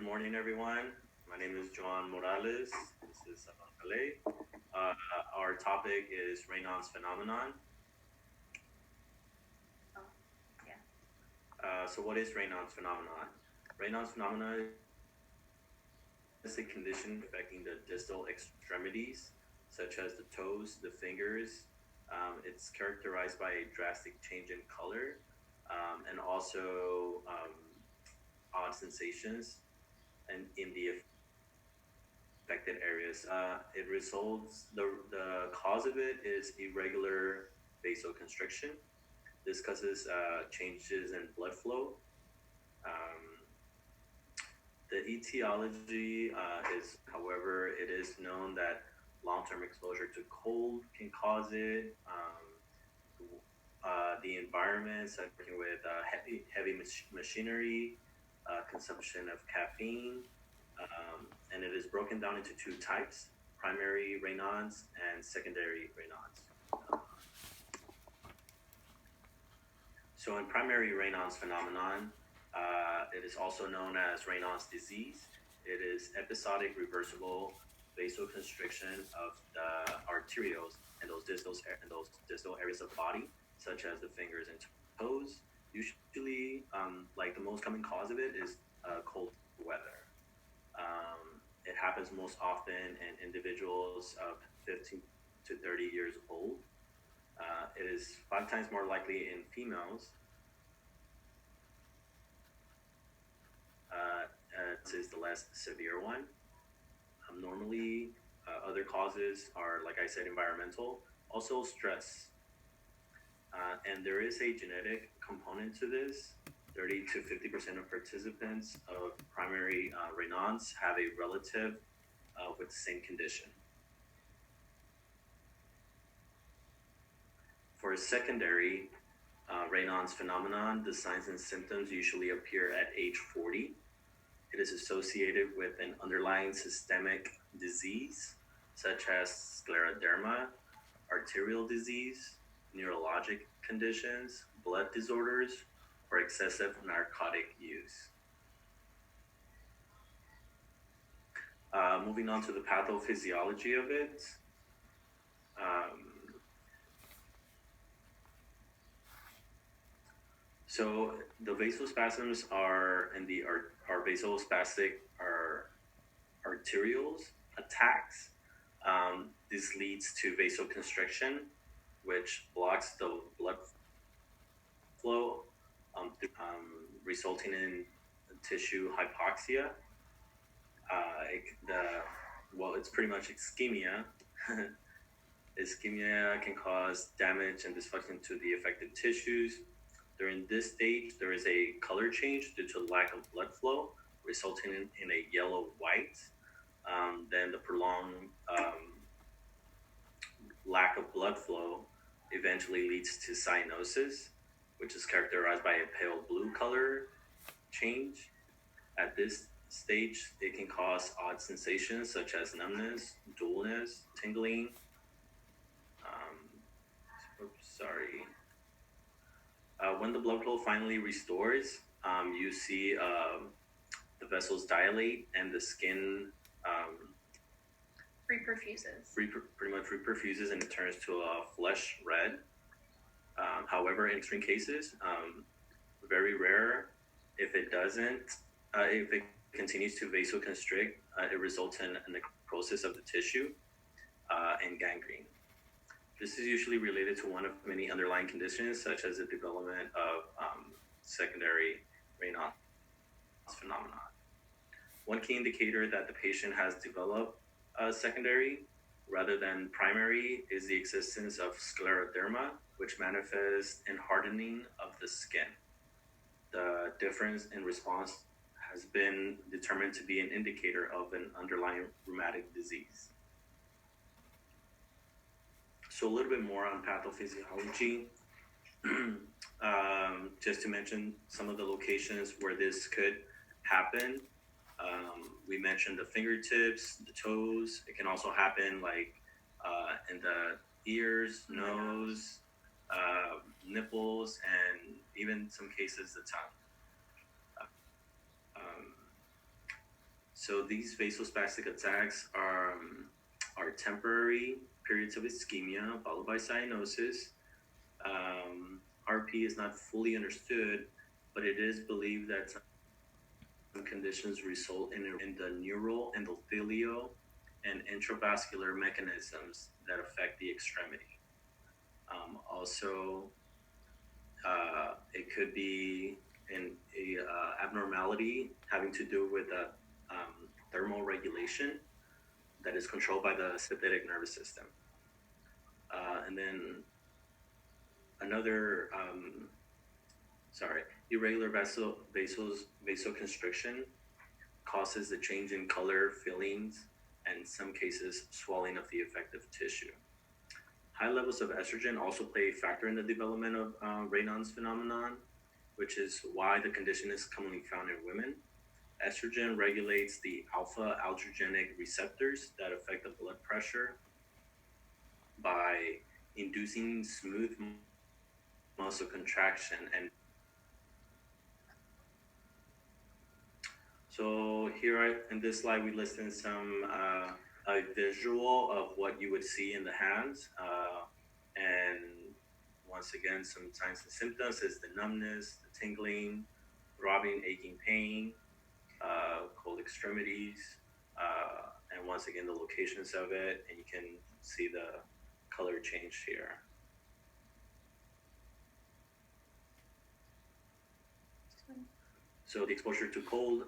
morning, everyone. My name is Joan Morales. This is Ale. Uh, our topic is Raynaud's phenomenon. Oh, yeah. So, what is Raynaud's phenomenon? Raynaud's phenomenon is a condition affecting the distal extremities, such as the toes, the fingers. It's characterized by a drastic change in color and also odd sensations and in the affected areas. It results the cause of it is irregular vasoconstriction. This causes changes in blood flow. Um, the etiology is, however, it is known that long-term exposure to cold can cause it. The environment, such working with heavy machinery, consumption of caffeine, and it is broken down into two types: primary Raynaud's and secondary Raynaud's. So, in primary Raynaud's phenomenon, it is also known as Raynaud's disease. It is episodic, reversible vasoconstriction of the arterioles and those distal areas of the body, such as the fingers and toes. Usually, like the most common cause of it is cold weather. It happens most often in individuals of 15 to 30 years old. It is 5 times more likely in females. This is the less severe one. Normally, other causes are, like I said, environmental, also stress. And there is a genetic component to this. 30 to 50% of participants of primary Raynaud's have a relative with the same condition. For a secondary Raynaud's phenomenon, the signs and symptoms usually appear at age 40. It is associated with an underlying systemic disease, such as scleroderma, arterial disease, neurologic conditions, blood disorders, or excessive narcotic use. Moving on to the pathophysiology of it. Um, so the vasospasms are in the are vasospastic are arterioles attacks. This leads to vasoconstriction, which blocks the blood flow, resulting in tissue hypoxia. The well, it's pretty much ischemia. Ischemia can cause damage and dysfunction to the affected tissues. During this stage, there is a color change due to lack of blood flow, resulting in a yellow white. Then the prolonged lack of blood flow eventually leads to cyanosis, which is characterized by a pale blue color change. At this stage, it can cause odd sensations such as numbness, dullness, tingling. Sorry. When the blood flow finally restores, you see the vessels dilate and the skin Reperfuses. pretty much reperfuses and it turns to a flesh red. However, in extreme cases, very rare, if it doesn't, if it continues to vasoconstrict, it results in a necrosis of the tissue and gangrene. This is usually related to one of many underlying conditions, such as the development of secondary Raynaud's phenomenon. One key indicator that the patient has developed secondary rather than primary is the existence of scleroderma, which manifests in hardening of the skin. The difference in response has been determined to be an indicator of an underlying rheumatic disease. So a little bit more on pathophysiology. Just to mention some of the locations where this could happen. We mentioned the fingertips, the toes. It can also happen like in the ears, nose, nipples, and even some cases the tongue. Um, So these vasospastic attacks are temporary periods of ischemia followed by cyanosis. RP is not fully understood, but it is believed that some conditions result in the neural, endothelial, and intravascular mechanisms that affect the extremity. Also, it could be a abnormality having to do with thermal regulation that is controlled by the sympathetic nervous system. And then another, sorry, irregular vasoconstriction causes a change in color, feelings, and in some cases, swelling of the affected tissue. High levels of estrogen also play a factor in the development of Raynaud's phenomenon, which is why the condition is commonly found in women. Estrogen regulates the alpha androgenic receptors that affect the blood pressure by inducing smooth muscle contraction. And so here in this slide, we listed some a visual of what you would see in the hands. And once again, some signs and symptoms is the numbness, the tingling, throbbing, aching pain, cold extremities, and once again, the locations of it, and you can see the color change here. So the exposure to cold,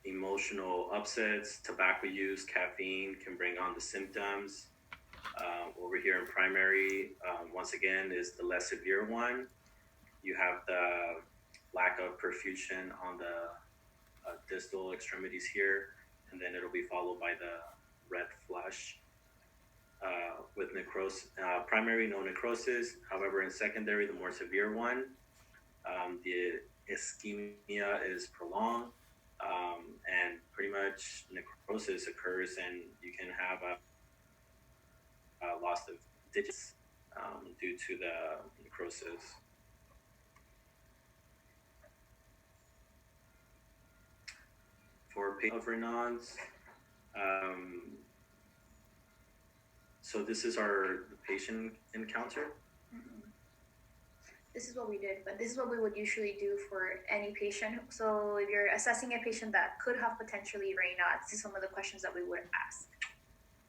emotional upsets, tobacco use, caffeine can bring on the symptoms. Over here in primary, once again, is the less severe one. You have the lack of perfusion on the distal extremities here, and then it'll be followed by the red flush with necrosis. Primary, no necrosis. However, in secondary, the more severe one, the ischemia is prolonged, and pretty much necrosis occurs, and you can have a loss of digits due to the necrosis. For patient of Raynaud's, so this is the patient encounter. This is what we did, but this is what we would usually do for any patient. So if you're assessing a patient that could have potentially Raynaud's, these are some of the questions that we would ask.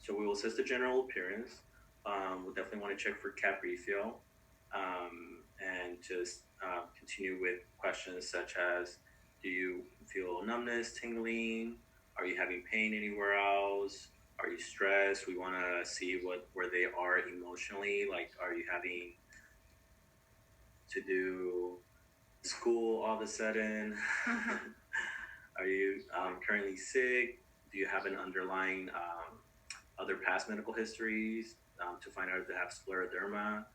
So we will assess the general appearance. We'll definitely want to check for cap refill, and just continue with questions such as, do you feel numbness, tingling? Are you having pain anywhere else? Are you stressed? We want to see where they are emotionally. Like, are you having to do school all of a sudden? Are you currently sick? Do you have an underlying other past medical histories to find out if they have scleroderma?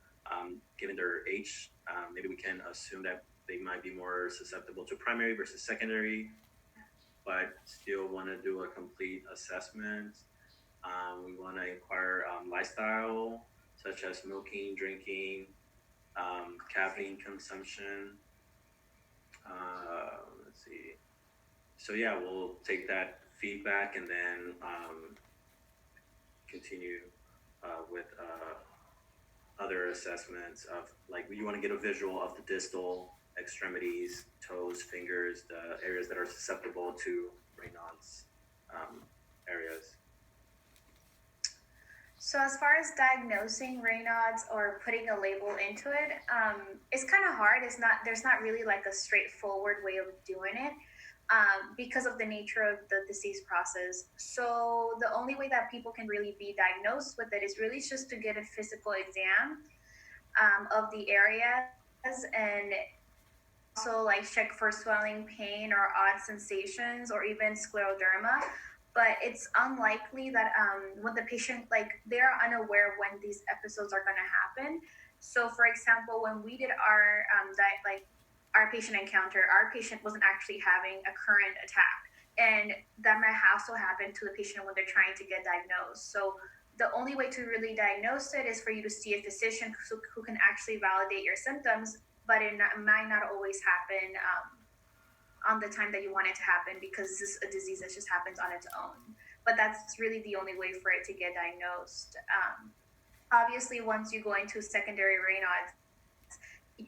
Given their age, maybe we can assume that they might be more susceptible to primary versus secondary, but still want to do a complete assessment. We want to inquire lifestyle, such as smoking, drinking, caffeine consumption. Let's see. So yeah, we'll take that feedback and then continue with other assessments of, like, you want to get a visual of the distal extremities, toes, fingers, the areas that are susceptible to Raynaud's areas. So as far as diagnosing Raynaud's or putting a label into it, it's kind of hard. There's not really like a straightforward way of doing it because of the nature of the disease process. So the only way that people can really be diagnosed with it is really just to get a physical exam of the areas, and also like check for swelling, pain, or odd sensations, or even scleroderma. But it's unlikely that when the patient, like, they're unaware when these episodes are going to happen. So for example, when we did our our patient encounter, our patient wasn't actually having a current attack, and that might also happen to the patient when they're trying to get diagnosed. So the only way to really diagnose it is for you to see a physician who can actually validate your symptoms, but it might not always happen on the time that you want it to happen, because this is a disease that just happens on its own. But that's really the only way for it to get diagnosed. Obviously, once you go into secondary Raynaud's,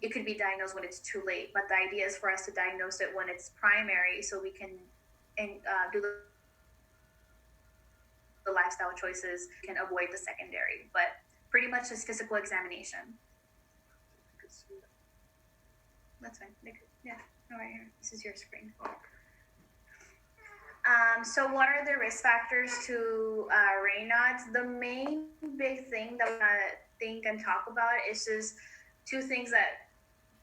it could be diagnosed when it's too late. But the idea is for us to diagnose it when it's primary, so we can do the lifestyle choices, can avoid the secondary. But pretty much just physical examination. That's fine. Yeah, right here. This is your screen. So what are the risk factors to Raynaud's? The main big thing that we want to think and talk about is just two things that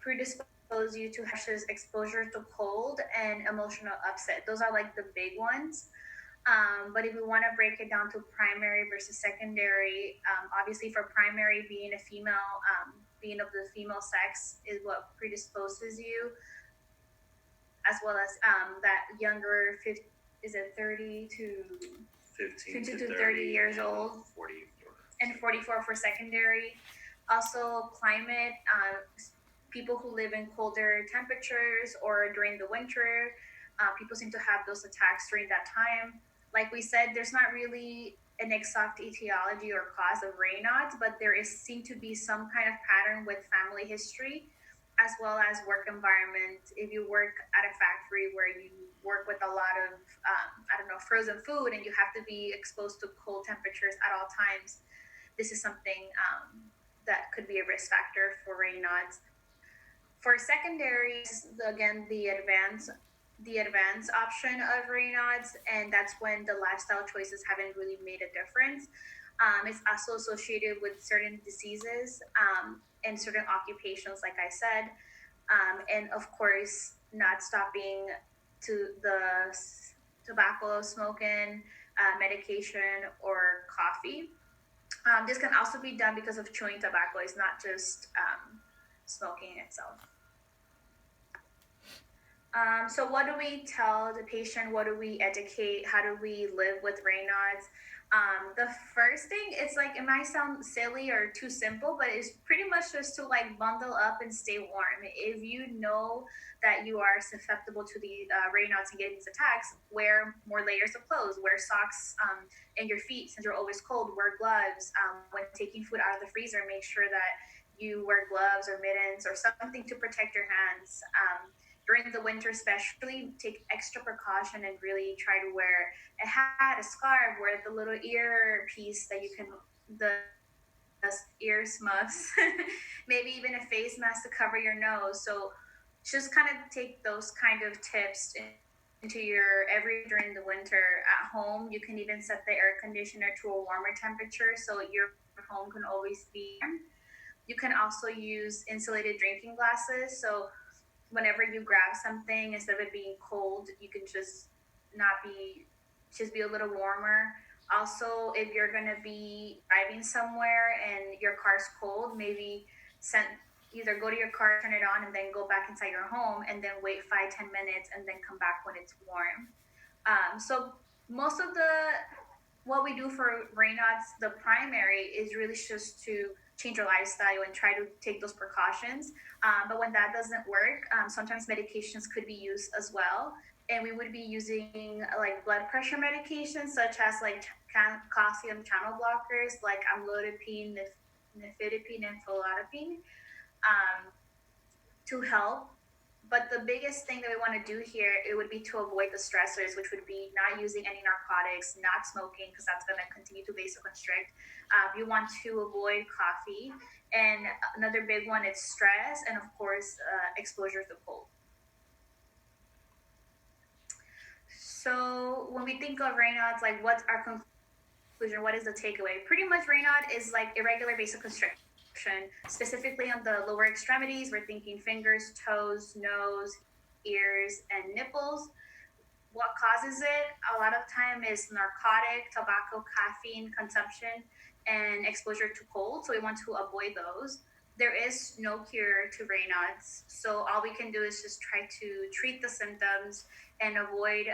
predispose you to hashes: exposure to cold and emotional upset. Those are like the big ones. But if we want to break it down to primary versus secondary, obviously for primary, being a female, being of the female sex is what predisposes you, as well as that younger, is it 30 to 15 to 30 years old, 44. and 44 for secondary. Also, climate, people who live in colder temperatures or during the winter, people seem to have those attacks during that time. Like we said, there's not really an exact etiology or cause of Raynaud's, but there seem to be some kind of pattern with family history, as well as work environment. If you work at a factory where you work with a lot of, I don't know, frozen food, and you have to be exposed to cold temperatures at all times, this is something that could be a risk factor for Raynaud's. For secondary, again, the advanced option of Raynaud's, and that's when the lifestyle choices haven't really made a difference. It's also associated with certain diseases and certain occupations, like I said, and of course, not stopping to the tobacco, smoking, medication, or coffee. This can also be done because of chewing tobacco. It's not just smoking itself. So what do we tell the patient? What do we educate? How do we live with Raynaud's? The first thing, it's like, it might sound silly or too simple, but it's pretty much just to like bundle up and stay warm. If you know that you are susceptible to the Raynaud's and getting these attacks, wear more layers of clothes, wear socks in your feet since you're always cold, wear gloves. When taking food out of the freezer, make sure that you wear gloves or mittens or something to protect your hands. During the winter especially, take extra precaution and really try to wear a hat, a scarf, wear the little ear piece that you can, the ear muffs, maybe even a face mask to cover your nose. So just kind of take those kind of tips into your during the winter. At home, you can even set the air conditioner to a warmer temperature so your home can always be warm. You can also use insulated drinking glasses. So whenever you grab something, instead of it being cold, you can just be a little warmer. Also, if you're gonna be driving somewhere and your car's cold, maybe either go to your car, turn it on, and then go back inside your home, and then wait 5-10 minutes, and then come back when it's warm. So most of what we do for Raynaud's, the primary, is really just to change your lifestyle and try to take those precautions. But when that doesn't work, sometimes medications could be used as well. And we would be using like blood pressure medications, such as like calcium channel blockers, like amlodipine, nifedipine, and felodipine, to help. But the biggest thing that we want to do here, it would be to avoid the stressors, which would be not using any narcotics, not smoking, because that's going to continue to vasoconstrict. You want to avoid coffee. And another big one is stress, and of course, exposure to cold. So when we think of Raynaud's, like, what's our conclusion? What is the takeaway? Pretty much Raynaud is like irregular vasoconstriction, specifically on the lower extremities. We're thinking fingers, toes, nose, ears, and nipples. What causes it? A lot of time is narcotic, tobacco, caffeine consumption, and exposure to cold. So we want to avoid those. There is no cure to Raynaud's, so all we can do is just try to treat the symptoms and avoid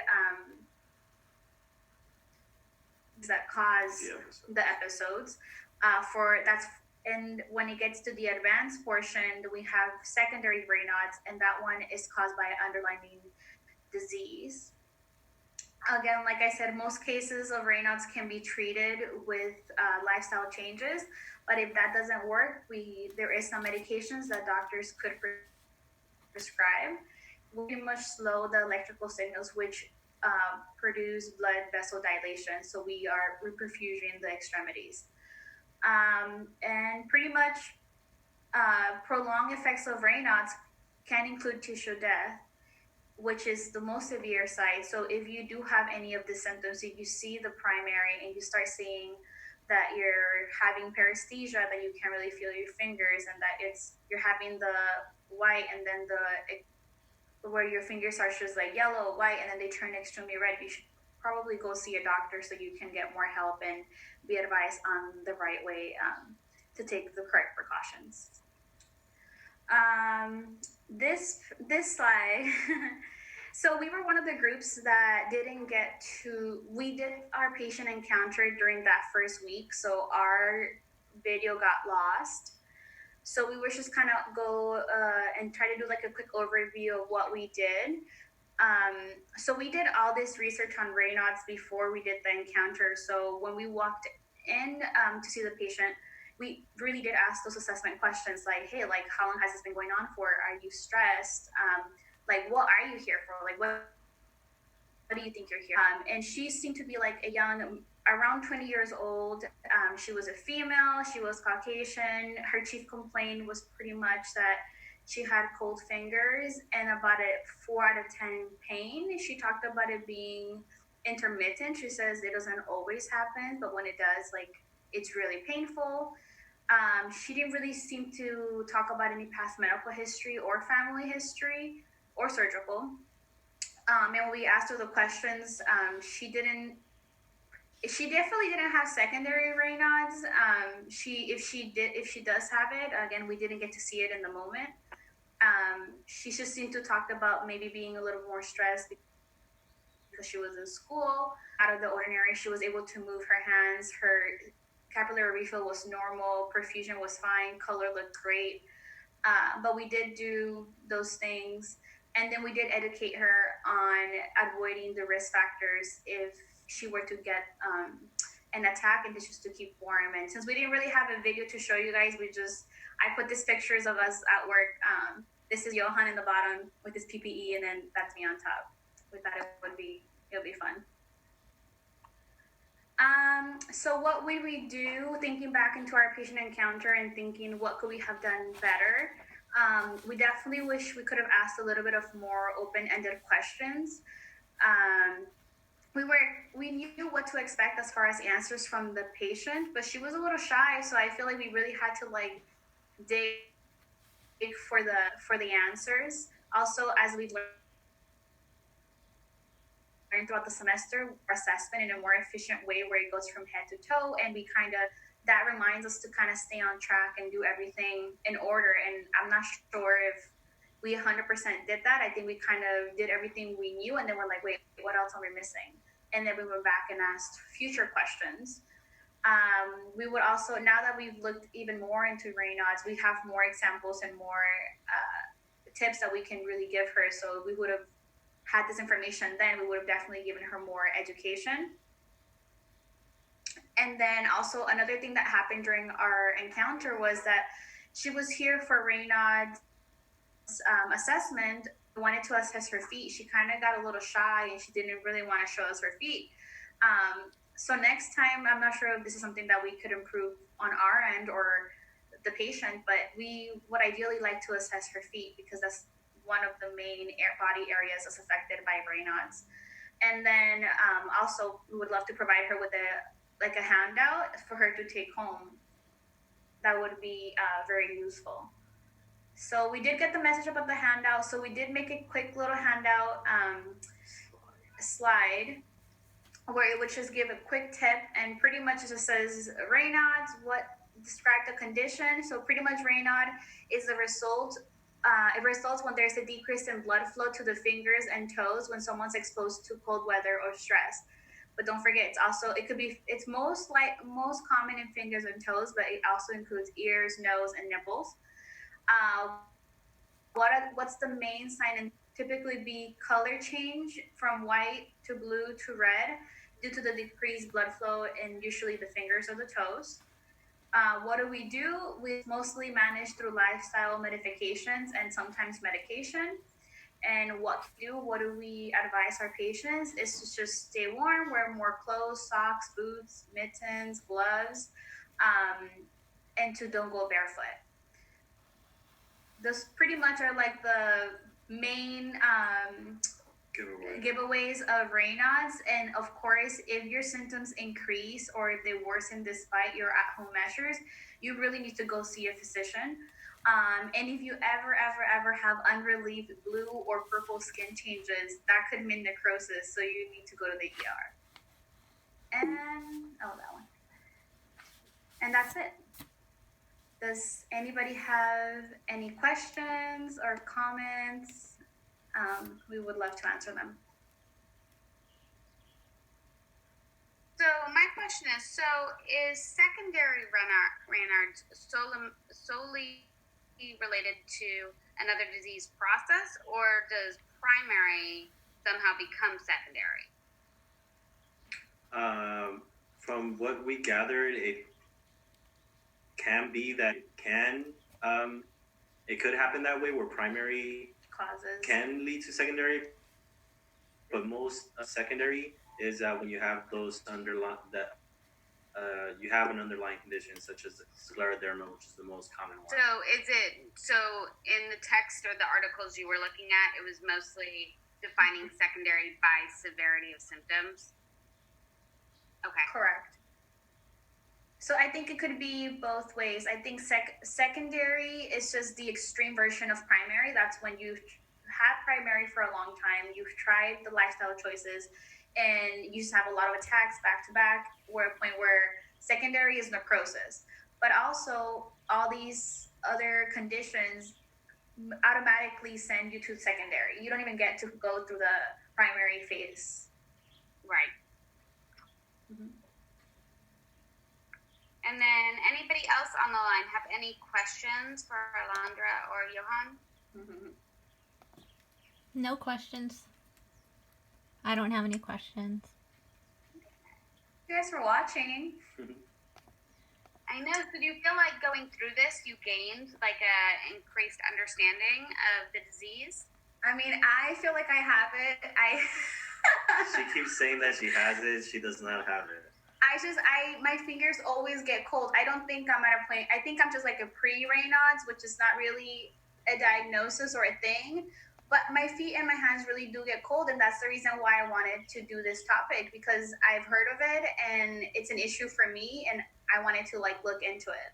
that cause the episodes. And when it gets to the advanced portion, we have secondary Raynaud's, and that one is caused by underlying disease. Again, like I said, most cases of Raynaud's can be treated with lifestyle changes, but if that doesn't work, we there is some medications that doctors could prescribe. We pretty much slow the electrical signals, which produce blood vessel dilation. So we are reperfusing the extremities, and pretty much prolonged effects of Raynaud's can include tissue death, which is the most severe side. So if you do have any of the symptoms, if you see the primary and you start seeing that you're having paresthesia, that you can't really feel your fingers, and that you're having the white, and then where your fingers are just like yellow, white, and then they turn extremely red, you should probably go see a doctor so you can get more help and be advised on the right way to take the correct precautions. This slide. So we were one of the groups that didn't get to. We did our patient encounter during that first week, so our video got lost. So we were just kind of go and try to do like a quick overview of what we did. So we did all this research on Raynaud's before we did the encounter. So when we walked in to see the patient, we really did ask those assessment questions like, hey, like, how long has this been going on for? Are you stressed? Like, what are you here for? Like, what do you think you're here? And she seemed to be like a young, around 20 years old. She was a female. She was Caucasian. Her chief complaint was pretty much that she had cold fingers and about a 4 out of 10 pain. She talked about it being intermittent. She says it doesn't always happen, but when it does, like, it's really painful. She didn't really seem to talk about any past medical history or family history or surgical. And when we asked her the questions, she didn't. She definitely didn't have secondary Raynaud's. If she does have it, again, we didn't get to see it in the moment. She just seemed to talk about maybe being a little more stressed because she was in school. Out of the ordinary, she was able to move her hands. Her capillary refill was normal. Perfusion was fine. Color looked great. But we did do those things. And then we did educate her on avoiding the risk factors if she were to get an attack, and just to keep warm. And since we didn't really have a video to show you guys, I put these pictures of us at work. This is Johan in the bottom with his PPE, and then that's me on top. We thought it would be fun. So what would we do, thinking back into our patient encounter and thinking what could we have done better? We definitely wish we could have asked a little bit of more open-ended questions. We knew what to expect as far as answers from the patient, but she was a little shy, so I feel like we really had to like dig for the answers. Also, as we've learned throughout the semester, assessment in a more efficient way where it goes from head to toe, and that reminds us to kind of stay on track and do everything in order. And I'm not sure if we 100% did that. I think we kind of did everything we knew, and then we're like, wait, what else are we missing? And then we went back and asked future questions. We would also, now that we've looked even more into Raynaud's, we have more examples and more tips that we can really give her. So we would have had this information then, we would have definitely given her more education. And then also another thing that happened during our encounter was that she was here for Raynaud's assessment, wanted to assess her feet. She kind of got a little shy and she didn't really want to show us her feet. So next time, I'm not sure if this is something that we could improve on our end or the patient, but we would ideally like to assess her feet because that's one of the main body areas that's affected by Raynaud's. And then also we would love to provide her with a handout for her to take home. That would be very useful. So we did get the message about the handout. So we did make a quick little handout slide where it would just give a quick tip, and pretty much it just says Raynaud's, describe the condition. So pretty much Raynaud is the result. It results when there's a decrease in blood flow to the fingers and toes when someone's exposed to cold weather or stress. But don't forget, it's most common in fingers and toes, but it also includes ears, nose, and nipples. What's the main sign typically be color change from white to blue to red due to the decreased blood flow in usually the fingers or the toes. What do? We mostly manage through lifestyle modifications and sometimes medication. And what do we advise our patients is to just stay warm, wear more clothes, socks, boots, mittens, gloves, um, and to don't go barefoot. Those pretty much are like the main giveaways of Raynaud's. And of course, if your symptoms increase or if they worsen despite your at-home measures, you really need to go see a physician. And if you ever have unrelieved blue or purple skin changes, that could mean necrosis. So you need to go to the ER. And that one. And that's it. Does anybody have any questions or comments? We would love to answer them. So my question is secondary Raynaud's solely related to another disease process, or does primary somehow become secondary? From what we gathered, it can be that it could happen that way, where primary Causes can lead to secondary, but most secondary is when you have those you have an underlying condition such as scleroderma, which is the most common one. So in the text or the articles you were looking at, it was mostly defining secondary by severity of symptoms? Okay. Correct. So I think it could be both ways. I think secondary is just the extreme version of primary. That's when you've had primary for a long time, you've tried the lifestyle choices, and you just have a lot of attacks back to back, where a point where secondary is necrosis. But also, all these other conditions automatically send you to secondary. You don't even get to go through the primary phase. Right. Mm-hmm. And then anybody else on the line have any questions for Alondra or Johan? Mm-hmm. No questions. I don't have any questions. Thank you guys for watching. I know. So do you feel like going through this, you gained like a increased understanding of the disease? I mean, I feel like I have it. She keeps saying that she has it. She does not have it. My fingers always get cold. I don't think I'm at a point. I think I'm just like a pre-Raynaud's, which is not really a diagnosis or a thing. But my feet and my hands really do get cold, and that's the reason why I wanted to do this topic, because I've heard of it and it's an issue for me, and I wanted to like look into it.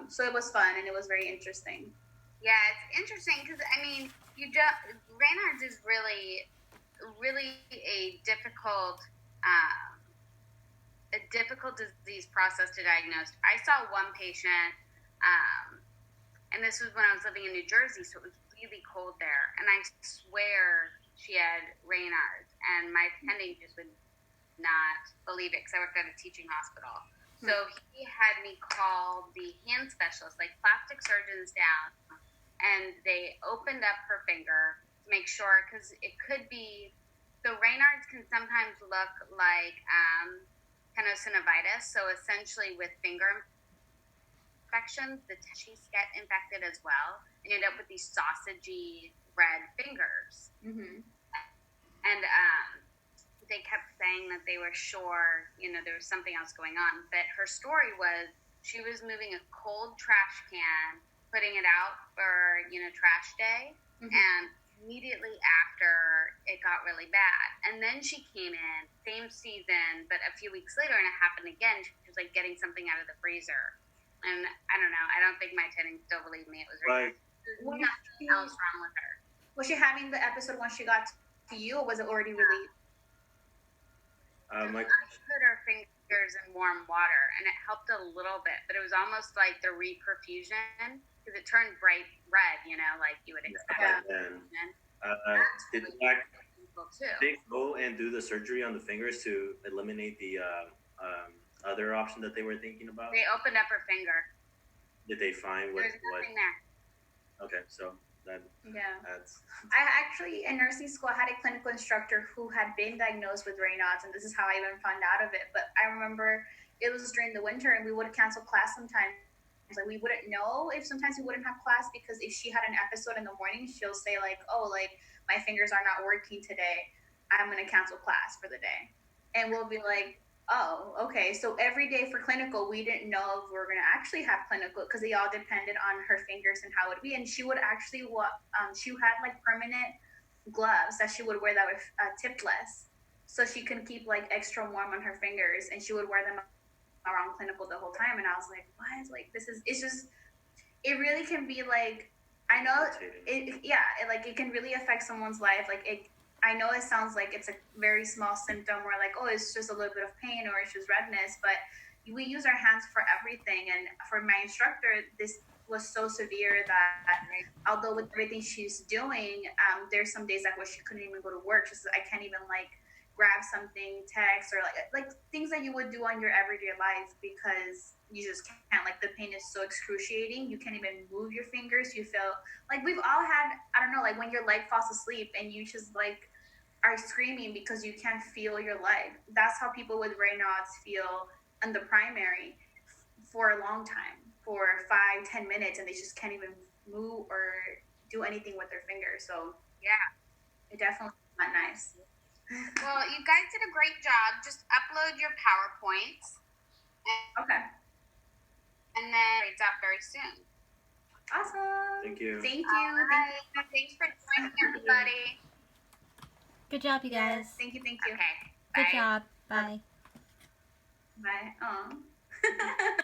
So it was fun and it was very interesting. Yeah, it's interesting because I mean, Raynaud's is really, really a difficult disease process to diagnose. I saw one patient, and this was when I was living in New Jersey, so it was really cold there, and I swear she had Raynaud's, and my attending just would not believe it because I worked at a teaching hospital. So he had me call the hand specialist, like plastic surgeons down, and they opened up her finger to make sure, because it could be, so Raynaud's can sometimes look like tenosynovitis, so essentially with finger infections, the tissues get infected as well, and you end up with these sausagey red fingers. Mm-hmm. And they kept saying that they were sure, there was something else going on. But her story was she was moving a cold trash can, putting it out for, trash day. Mm-hmm. And immediately after, it got really bad. And then she came in, same season, but a few weeks later, and it happened again. She was like getting something out of the freezer. And I don't know. I don't think my attending still believed me. It was really nothing else wrong with her. Was she having the episode when she got to you, or was it already relieved? I put her fingers in warm water, and it helped a little bit, but it was almost like the reperfusion, because it turned bright red, like you would expect. Did they go and do the surgery on the fingers to eliminate the other option that they were thinking about? They opened up her finger. Did they find what? There's nothing there. Okay, so That's I actually, in nursing school, I had a clinical instructor who had been diagnosed with Raynaud's, and this is how I even found out of it. But I remember it was during the winter, and we would cancel class sometimes. Like we wouldn't know if sometimes we wouldn't have class because if she had an episode in the morning, she'll say like, "Oh, like my fingers are not working today. I'm gonna cancel class for the day," and we'll be like, "Oh, okay." So every day for clinical, we didn't know if we were gonna actually have clinical because they all depended on her fingers and how it would be. And she would actually she had like permanent gloves that she would wear that were tipless, so she can keep like extra warm on her fingers, and she would wear them around clinical the whole time. And I was like, what? Like this is it's just it really can be like I know it yeah it, like it can really affect someone's life. Like it I know it sounds like it's a very small symptom where like, oh, it's just a little bit of pain or it's just redness, but we use our hands for everything. And for my instructor, this was so severe that although with everything she's doing, there's some days where she couldn't even go to work. She's I can't even like grab something, text, or like things that you would do on your everyday life because you just can't. Like the pain is so excruciating. You can't even move your fingers. You feel like we've all had, I don't know, like when your leg falls asleep and you just like are screaming because you can't feel your leg. That's how people with Raynaud's feel in the primary for a long time, for 5-10 minutes, and they just can't even move or do anything with their fingers. So yeah, it definitely is not nice. Well, you guys did a great job. Just upload your PowerPoints. Okay. And then it's out very soon. Awesome. Thank you. Thank you. Right. Thanks for joining, everybody. Good job, you guys. Yes, thank you. Okay. Good Bye. job. Bye. Bye.